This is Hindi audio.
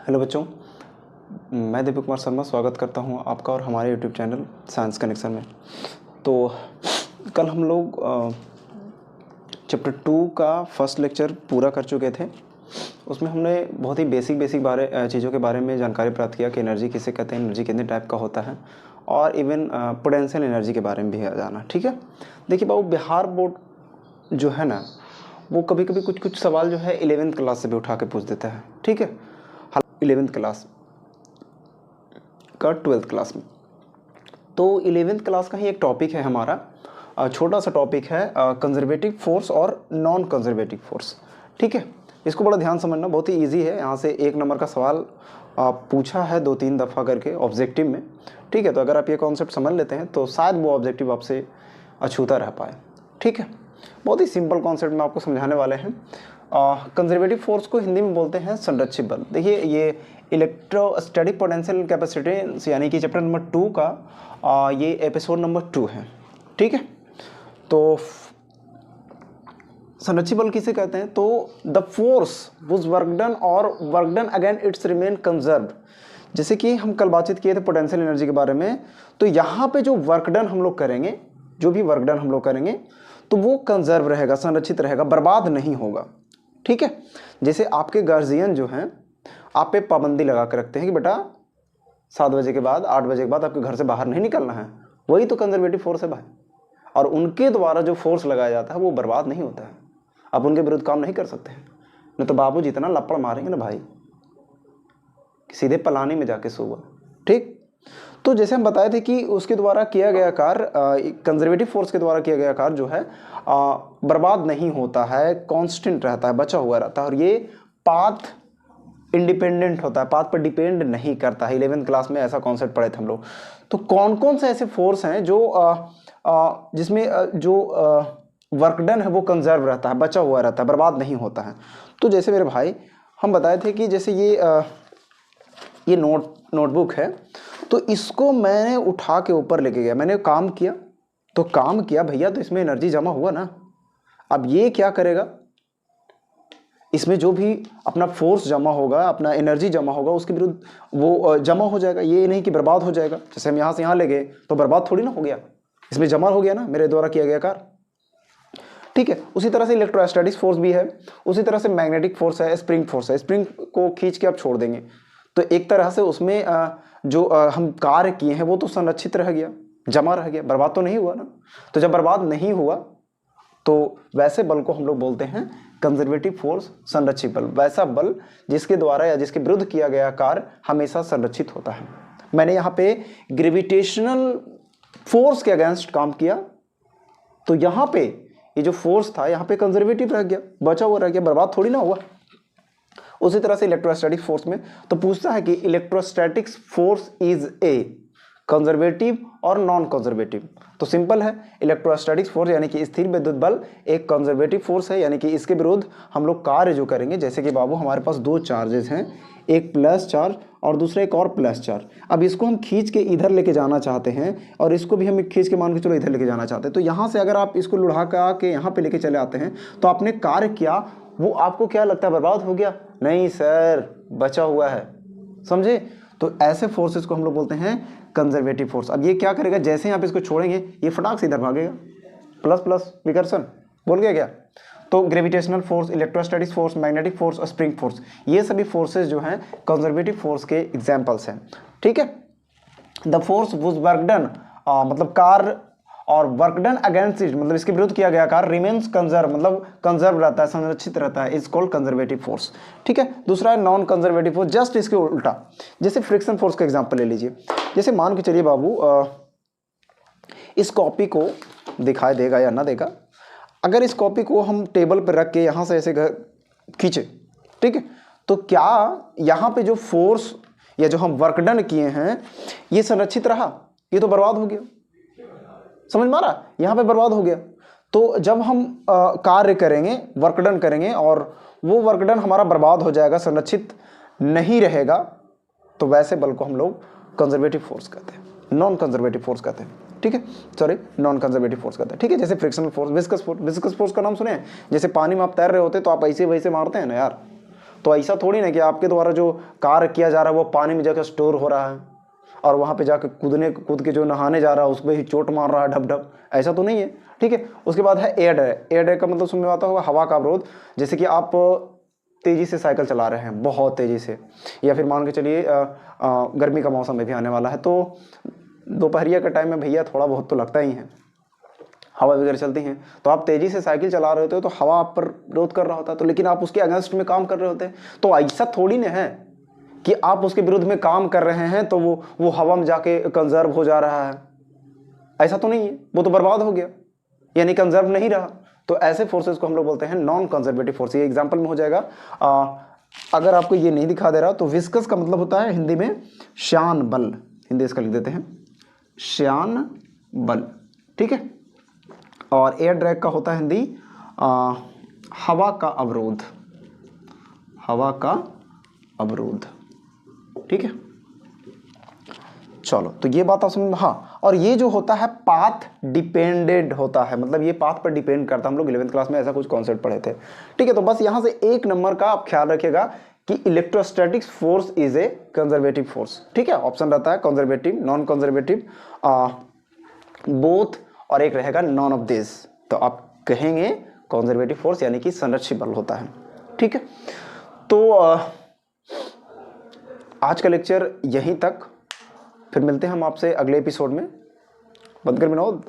हेलो बच्चों, मैं दीपक कुमार शर्मा स्वागत करता हूं आपका और हमारे यूट्यूब चैनल साइंस कनेक्शन में। तो कल हम लोग चैप्टर 2 का फर्स्ट लेक्चर पूरा कर चुके थे। उसमें हमने बहुत ही बेसिक चीज़ों के बारे में जानकारी प्राप्त किया कि एनर्जी किसे कहते हैं, एनर्जी कितने टाइप का होता है और इवन पोटेंशियल एनर्जी के बारे में भी जाना। ठीक है, देखिए बाबू, बिहार बोर्ड जो है ना, वो कभी कभी कुछ सवाल जो है 11th क्लास से भी उठा के पूछ देता है। ठीक है, 11th क्लास का 12th क्लास में। तो 11th क्लास का ही एक टॉपिक है हमारा, छोटा सा टॉपिक है, कंजर्वेटिव फोर्स और नॉन कंजर्वेटिव फोर्स। ठीक है, इसको बड़ा ध्यान समझना, बहुत ही इजी है। यहाँ से 1 नंबर का सवाल पूछा है 2-3 दफ़ा करके ऑब्जेक्टिव में। ठीक है, तो अगर आप ये कॉन्सेप्ट समझ लेते हैं तो शायद वो ऑब्जेक्टिव आपसे अछूता रह पाए। ठीक है, बहुत ही सिंपल कॉन्सेप्ट में आपको समझाने वाले हैं। कंजर्वेटिव फोर्स को हिंदी में बोलते हैं संरक्षित बल। देखिए, ये इलेक्ट्रोस्टैटिक पोटेंशियल कैपेसिटी यानी कि चैप्टर नंबर 2 का ये एपिसोड नंबर 2 है। ठीक है, तो संरक्षित बल किसे कहते हैं? तो the force whose work done और work done again it's remain conserved. जैसे कि हम कल बातचीत किए थे पोटेंशियल एनर्जी के बारे में, तो यहाँ पे जो वर्क डन हम लोग करेंगे, जो भी वर्क डन हम लोग करेंगे, तो वो कंजर्व रहेगा, संरक्षित रहेगा, बर्बाद नहीं होगा। ठीक है, जैसे आपके गार्जियन जो हैं आप पे पाबंदी लगा कर रखते हैं कि बेटा 7 बजे के बाद 8 बजे के बाद आपके घर से बाहर नहीं निकलना है, वही तो कंजर्वेटिव फोर्स है भाई। और उनके द्वारा जो फोर्स लगाया जाता है वो बर्बाद नहीं होता है। आप उनके विरुद्ध काम नहीं कर सकते हैं, नहीं तो बाबू जितना लपड़ मारेंगे ना भाई, सीधे पलानी में जाके सोगा। ठीक, तो जैसे हम बताए थे कि उसके द्वारा किया गया कार्य, कंजर्वेटिव फोर्स के द्वारा किया गया कार्य जो है बर्बाद नहीं होता है, कांस्टेंट रहता है, बचा हुआ रहता है, और ये पाथ इंडिपेंडेंट होता है, पाथ पर डिपेंड नहीं करता है। 11th क्लास में ऐसा कॉन्सेप्ट पढ़े थे हम लोग। तो कौन कौन से ऐसे फोर्स हैं जो जिसमें जो वर्क डन है वो कंजर्व रहता है, बचा हुआ रहता है, बर्बाद नहीं होता है? तो जैसे मेरे भाई हम बताए थे कि जैसे ये नोटबुक है, तो इसको मैंने उठा के ऊपर लेके गया, मैंने काम किया, तो काम किया भैया, तो इसमें एनर्जी जमा हुआ ना। अब ये क्या करेगा, इसमें जो भी अपना फोर्स जमा होगा, अपना एनर्जी जमा होगा, उसके विरुद्ध वो जमा हो जाएगा। ये नहीं कि बर्बाद हो जाएगा। जैसे हम यहाँ से यहाँ ले गए तो बर्बाद थोड़ी ना हो गया, इसमें जमा हो गया ना मेरे द्वारा किया गया कार्य। ठीक है, उसी तरह से इलेक्ट्रोस्टैटिक फोर्स भी है, उसी तरह से मैग्नेटिक फोर्स है, स्प्रिंग फोर्स है। स्प्रिंग को खींच के आप छोड़ देंगे तो एक तरह से उसमें जो हम कार्य किए हैं वो तो संरक्षित रह गया, जमा रह गया, बर्बाद तो नहीं हुआ ना। तो जब बर्बाद नहीं हुआ तो वैसे बल को हम लोग बोलते हैं कंजर्वेटिव फोर्स, संरक्षित बल। वैसा बल जिसके द्वारा या जिसके विरुद्ध किया गया कार्य हमेशा संरक्षित होता है। मैंने यहाँ पे ग्रेविटेशनल फोर्स के अगेंस्ट काम किया, तो यहाँ पे ये जो फोर्स था यहाँ पे कंजर्वेटिव रह गया, बचा हुआ रह गया, बर्बाद थोड़ी ना हुआ। उसी तरह से इलेक्ट्रोस्टैटिक फोर्स में तो पूछता है कि electrostatic force is a conservative और नॉन कंजर्वेटिव। तो सिंपल है, इलेक्ट्रोस्टैटिक फोर्स यानी कि स्थिर विद्युत बल एक कंजर्वेटिव फोर्स है, यानी कि इसके विरुद्ध हम लोग कार्य जो करेंगे, जैसे कि बाबू हमारे पास 2 चार्जेस हैं, एक प्लस चार्ज और दूसरा एक और प्लस चार्ज। अब इसको हम खींच के इधर लेके जाना चाहते हैं और इसको भी हम खींच के मान के चलो इधर लेके जाना चाहते हैं। तो यहाँ से अगर आप इसको लुढ़ा के यहाँ पे लेके चले आते हैं तो आपने कार्य किया, वो आपको क्या लगता है बर्बाद हो गया? नहीं सर, बचा हुआ है। समझे? तो ऐसे फोर्सेस को हम लोग बोलते हैं कंजर्वेटिव फोर्स। अब ये क्या करेगा, जैसे ही आप इसको छोड़ेंगे ये फटाक से इधर भागेगा, प्लस प्लस विकर्षण, बोल गया क्या? तो gravitational force, electrostatic force, magnetic force और स्प्रिंग फोर्स, ये सभी फोर्सेस जो हैं कंजर्वेटिव फोर्स के एग्जांपल्स हैं। ठीक है, the force whose work done मतलब कार्य, और वर्क डन अगेंस्ट इट मतलब इसके विरुद्ध किया गया कार्य रिमेन्स कंजर्व मतलब कंजर्व रहता है, संरक्षित रहता है, इज कॉल्ड कंजर्वेटिव फोर्स। ठीक है, दूसरा है नॉन कंजर्वेटिव फोर्स, जस्ट इसके उल्टा। जैसे फ्रिक्शन फोर्स का एग्जांपल ले लीजिए। जैसे मान के चलिए बाबू, इस कॉपी को दिखाई देगा या ना देगा, अगर इस कॉपी को हम टेबल पर रख के यहाँ से ऐसे खींचे, ठीक है, तो क्या यहाँ पे जो फोर्स या जो हम वर्क डन किए हैं ये संरक्षित रहा? ये तो बर्बाद हो गया। समझ में आ रहा? यहाँ पे बर्बाद हो गया। तो जब हम कार्य करेंगे, वर्क डन करेंगे और वो वर्क डन हमारा बर्बाद हो जाएगा, संरक्षित नहीं रहेगा, तो वैसे बल को हम लोग कंजर्वेटिव फोर्स कहते हैं, नॉन कंजर्वेटिव फोर्स कहते हैं। ठीक है, सॉरी, नॉन कंजर्वेटिव फोर्स कहते हैं। ठीक है, जैसे फ्रिक्शनल फोर्स, विस्कस फोर्स का नाम सुने हैं? जैसे पानी में आप तैर रहे होते तो आप ऐसे वैसे मारते हैं ना यार, तो ऐसा थोड़ी ना कि आपके द्वारा जो कार्य किया जा रहा है वो पानी में जाकर स्टोर हो रहा है और वहाँ पे जाकर कूद के जो नहाने जा रहा है उस पर ही चोट मार रहा है ढप ढप, ऐसा तो नहीं है। ठीक है, उसके बाद है एयर ड्रैग। एयर ड्रैग का मतलब सुनने में आता होगा हवा का अवरोध। जैसे कि आप तेज़ी से साइकिल चला रहे हैं, बहुत तेज़ी से, या फिर मान के चलिए गर्मी का मौसम में भी आने वाला है, तो दोपहरिया के टाइम में भैया थोड़ा बहुत तो लगता ही है, हवा वगैरह चलती हैं, तो आप तेज़ी से साइकिल चला रहे होते हो तो हवा आप पर विरोध कर रहा होता है, तो लेकिन आप उसके अगेंस्ट में काम कर रहे होते हैं। तो ऐसा थोड़ी ना है कि आप उसके विरुद्ध में काम कर रहे हैं तो वो हवा में जाके कंजर्व हो जा रहा है, ऐसा तो नहीं है, वो तो बर्बाद हो गया, यानी कंजर्व नहीं रहा। तो ऐसे फोर्सेस को हम लोग बोलते हैं नॉन कंजर्वेटिव फोर्स। ये एग्जाम्पल में हो जाएगा। अगर आपको ये नहीं दिखा दे रहा तो विस्कस का मतलब होता है हिंदी में श्यान बल, हिंदी इसका लिख देते हैं श्यान बल। ठीक है, और एयर ड्रैग का होता है हिंदी हवा का अवरोध, हवा का अवरोध। ठीक है, चलो तो ये बात आप समझ में। हाँ, और ये जो होता है पाथ डिपेंडेंट होता है, मतलब ये पाथ पर डिपेंड करता है। हम लोग 11वीं क्लास में ऐसा कुछ कॉन्सेप्ट पढ़े थे। ठीक है, तो बस यहाँ से 1 नंबर का आप ख्याल रखिएगा कि electrostatics force is a conservative force. ठीक है, ऑप्शन रहता है कंजर्वेटिव, नॉन कंजर्वेटिव, बोथ, और एक रहेगा नॉन ऑफ दिस। तो आप कहेंगे कंजर्वेटिव फोर्स यानी कि संरक्षित बल होता है। ठीक है, तो आज का लेक्चर यहीं तक, फिर मिलते हैं हम आपसे अगले एपिसोड में। बंद कर विनोद।